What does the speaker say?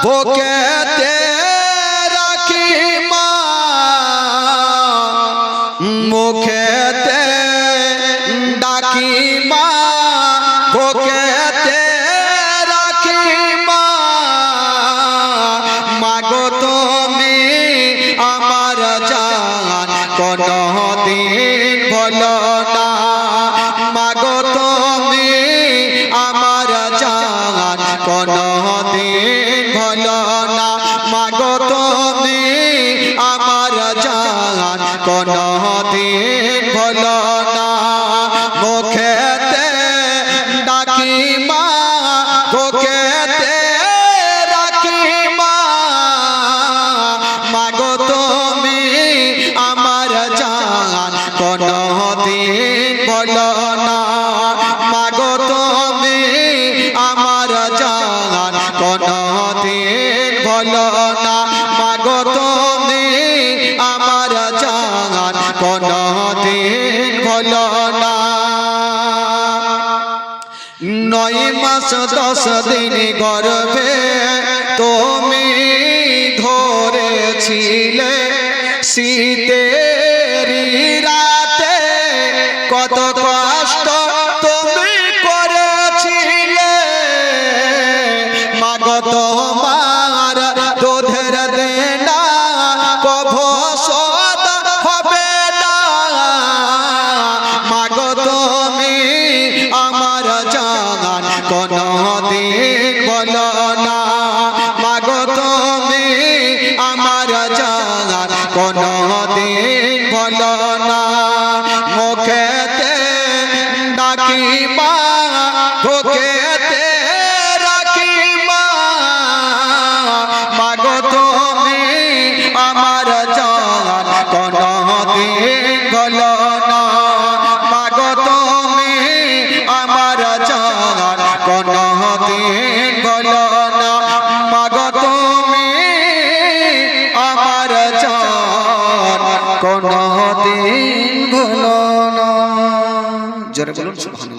বুকেতে রাখি মা মুখেতে ডাকি মা বুকেতে রাখি মা মাগো তুমি আমার জান কোনদিন ভুলো না মাগো তুমি আমার জান কোনদিন ভুলো না মাগো তুমি আমার জান কোনদিন ভুলো না মুখেতে ডাকি মা বুকেতে রাখি মা মাগো তুমি আমার জান কোনদিন ভুলো না মাগো তুমি আমার জান কোনদিন ভুলো না মাগো তুমি আমার জান কোনদিন ভুলো না 9 মাস 10 দিন গর্ভে তুমি ধরেছিলে শীতের রাতে কত কষ্ট তুমি করেছিলে মাগো তোমার দুধের দেনা কভু শোধ হবে না মাগো তুমি আমার জান কোনদিন ভুলো না মাগো তুমি আমার জান কোনদিন ভুলো না মুখেতে ডাকি মা বুকেতে রাখি মা মাগো তুমি আমার জান কোনদিন ভুলো না মাগো তুমি আমার জান কোনদিন ভুলো না মাগো তুমি আমার জান কোনদিন ভুলো না জোরে বলুন সুবহানাল্লাহ।